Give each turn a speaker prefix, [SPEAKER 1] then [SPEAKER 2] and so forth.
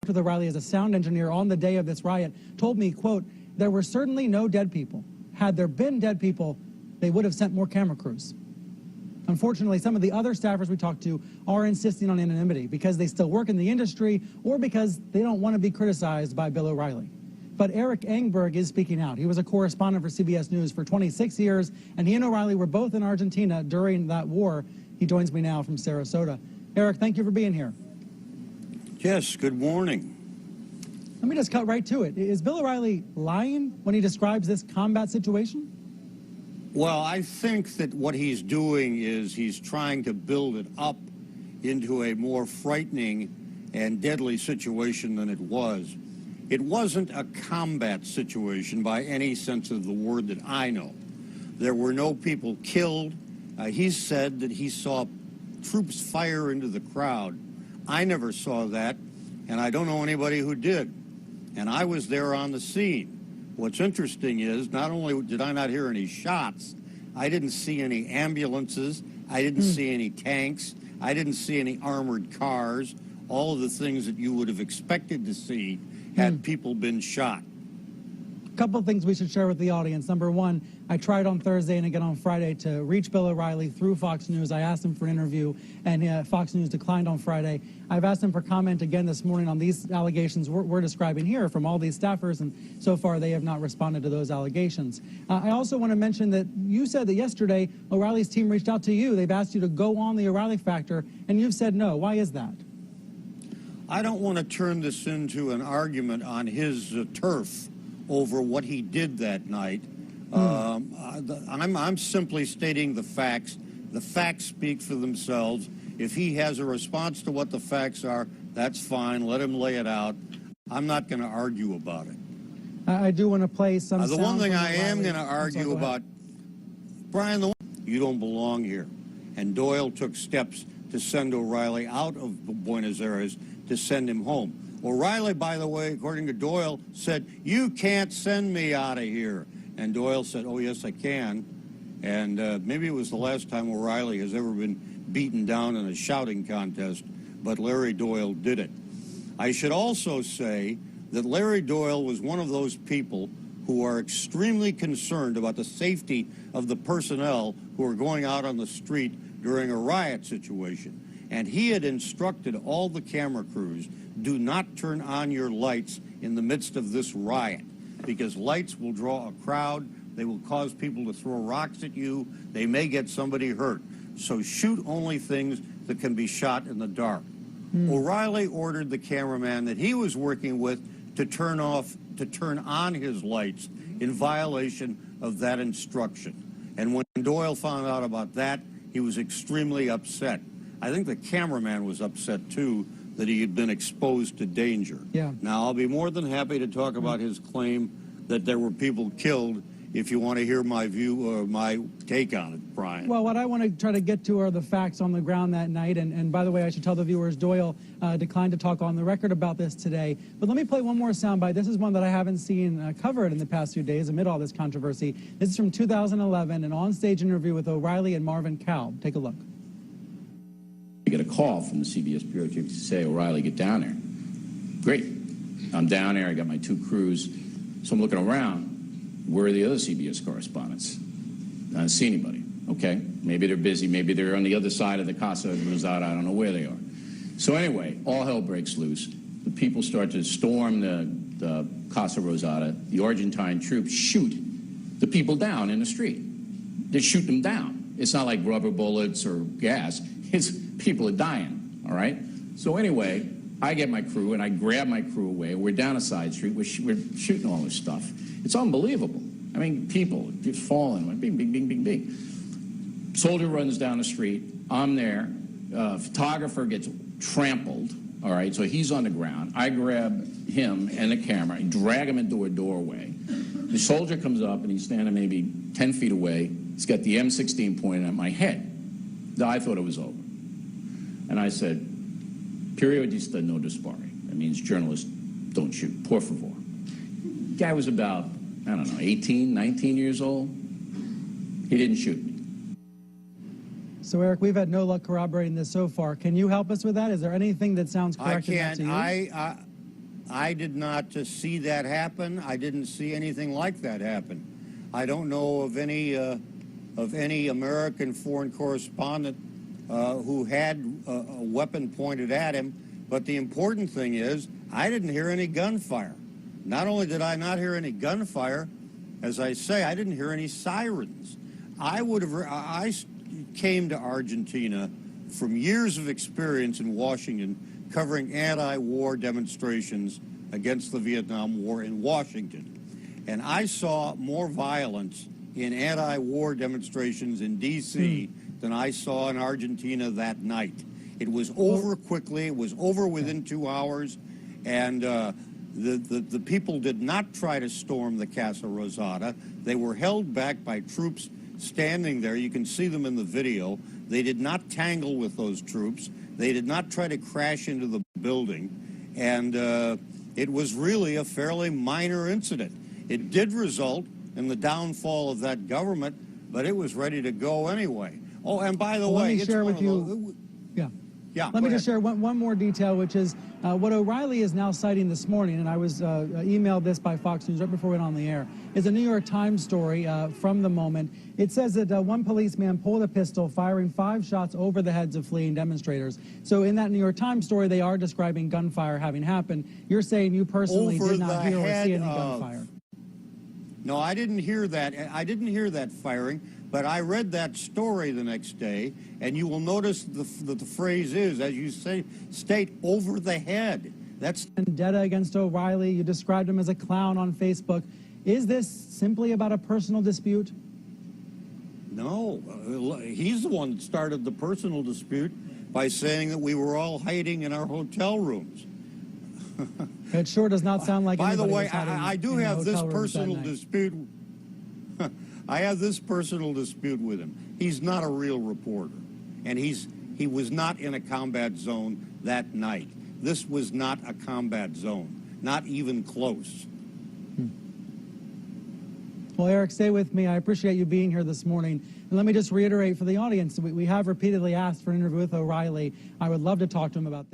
[SPEAKER 1] with O'Reilly as a sound engineer on the day of this riot, told me, quote, "There were certainly no dead people. Had there been dead people, they would have sent more camera crews." Unfortunately, some of the other staffers we talked to are insisting on anonymity because they still work in the industry or because they don't want to be criticized by Bill O'Reilly. But Eric Engberg is speaking out. He was a correspondent for CBS News for 26 years, and he and O'Reilly were both in Argentina during that war. He joins me now from Sarasota. Eric, thank you for being here.
[SPEAKER 2] Yes, good morning.
[SPEAKER 1] Let me just cut right to it. Is Bill O'Reilly lying when he describes this combat situation?
[SPEAKER 2] Well, I think that what he's doing is he's trying to build it up into a more frightening and deadly situation than it was. It wasn't a combat situation by any sense of the word that I know. There were no people killed. He said that he saw troops fire into the crowd. I never saw that, and I don't know anybody who did. And I was there on the scene. What's interesting is not only did I not hear any shots, I didn't see any ambulances, I didn't see any tanks, I didn't see any armored cars, all of the things that you would have expected to see had people been shot.
[SPEAKER 1] A couple of things we should share with the audience. Number one, I tried on Thursday and again on Friday to reach Bill O'Reilly through Fox News. I asked him for an interview, and Fox News declined on Friday. I've asked him for comment again this morning on these allegations we're describing here from all these staffers, and so far they have not responded to those allegations. I also want to mention that you said that yesterday O'Reilly's team reached out to you. They've asked you to go on the O'Reilly Factor, and you've said no. Why is that?
[SPEAKER 2] I don't want to turn this into an argument on his turf over what he did that night. I'm simply stating the facts. The facts speak for themselves. If he has a response to what the facts are, that's fine. Let him lay it out. I'm not going to argue about it.
[SPEAKER 1] I do want to play some
[SPEAKER 2] The one thing I am going to argue about, Brian, you don't belong here. And Doyle took steps to send O'Reilly out of Buenos Aires to send him home. O'Reilly, by the way, according to Doyle, said, "You can't send me out of here." And Doyle said, "Oh, yes, I can." And maybe it was the last time O'Reilly has ever been beaten down in a shouting contest, but Larry Doyle did it. I should also say that Larry Doyle was one of those people who are extremely concerned about the safety of the personnel who are going out on the street during a riot situation. And he had instructed all the camera crews, do not turn on your lights in the midst of this riot, because lights will draw a crowd, they will cause people to throw rocks at you, they may get somebody hurt. So shoot only things that can be shot in the dark. O'Reilly ordered the cameraman that he was working with to turn on his lights in violation of that instruction. And when Doyle found out about that, he was extremely upset. I think the cameraman was upset, too, that he had been exposed to danger.
[SPEAKER 1] Yeah.
[SPEAKER 2] Now, I'll be more than happy to talk about his claim that there were people killed if you want to hear my view or my take on it, Brian.
[SPEAKER 1] Well, what I want to try to get to are the facts on the ground that night. And by the way, I should tell the viewers, Doyle declined to talk on the record about this today. But let me play one more soundbite. This is one that I haven't seen covered in the past few days amid all this controversy. This is from 2011, an on-stage interview with O'Reilly and Marvin Kalb. Take a look.
[SPEAKER 3] I get a call from the CBS bureau chief to say, "O'Reilly, get down there." Great. I'm down there. I got my two crews. So I'm looking around. Where are the other CBS correspondents? I don't see anybody. Okay. Maybe they're busy. Maybe they're on the other side of the Casa Rosada. I don't know where they are. So anyway, all hell breaks loose. The people start to storm the Casa Rosada. The Argentine troops shoot the people down in the street. They shoot them down. It's not like rubber bullets or gas. It's people are dying, all right? So anyway, I get my crew, and I grab my crew away. We're down a side street. We're shooting all this stuff. It's unbelievable. I mean, people just falling. Bing, bing, bing, bing, bing. Soldier runs down the street. I'm there. Photographer gets trampled, all right? So he's on the ground. I grab him and the camera and drag him into a doorway. The soldier comes up, and he's standing maybe 10 feet away. He's got the M16 pointing at my head. I thought it was over. And I said, periodista no dispare. That means journalists don't shoot. Por favor. Guy was about, I don't know, 18, 19 years old. He didn't shoot me.
[SPEAKER 1] So, Eric, we've had no luck corroborating this so far. Can you help us with that? Is there anything that sounds correct to you?
[SPEAKER 2] I did not see that happen. I didn't see anything like that happen. I don't know of any American foreign correspondent who had a weapon pointed at him. But the important thing is, I didn't hear any gunfire. Not only did I not hear any gunfire, as I say, I didn't hear any sirens. I came to Argentina from years of experience in Washington covering anti-war demonstrations against the Vietnam War in Washington. And I saw more violence in anti-war demonstrations in D.C. than I saw in Argentina that night. It was over quickly. It was over within 2 hours. And the people did not try to storm the Casa Rosada. They were held back by troops standing there. You can see them in the video. They did not tangle with those troops. They did not try to crash into the building. And it was really a fairly minor incident. It did result in the downfall of that government, but it was ready to go anyway. Oh, and by the way,
[SPEAKER 1] let me share with you.
[SPEAKER 2] Yeah,
[SPEAKER 1] let me just share one more detail, which is what O'Reilly is now citing this morning, and I was emailed this by Fox News right before we went on the air, is a New York Times story from the moment. It says that one policeman pulled a pistol, firing 5 shots over the heads of fleeing demonstrators. So in that New York Times story, they are describing gunfire having happened. You're saying you personally did not hear or see any gunfire.
[SPEAKER 2] No, I didn't hear that. I didn't hear that firing. But I read that story the next day, and you will notice that the phrase is, as you say, state over the head. That's
[SPEAKER 1] vendetta against O'Reilly. You described him as a clown on Facebook. Is this simply about a personal dispute?
[SPEAKER 2] No. He's the one that started the personal dispute by saying that we were all hiding in our hotel rooms.
[SPEAKER 1] It sure does not sound like.
[SPEAKER 2] By the way, I do have this personal dispute. I have this personal dispute with him. He's not a real reporter, and he was not in a combat zone that night. This was not a combat zone, not even close.
[SPEAKER 1] Well, Eric, stay with me. I appreciate you being here this morning. And let me just reiterate for the audience, we have repeatedly asked for an interview with O'Reilly. I would love to talk to him about this.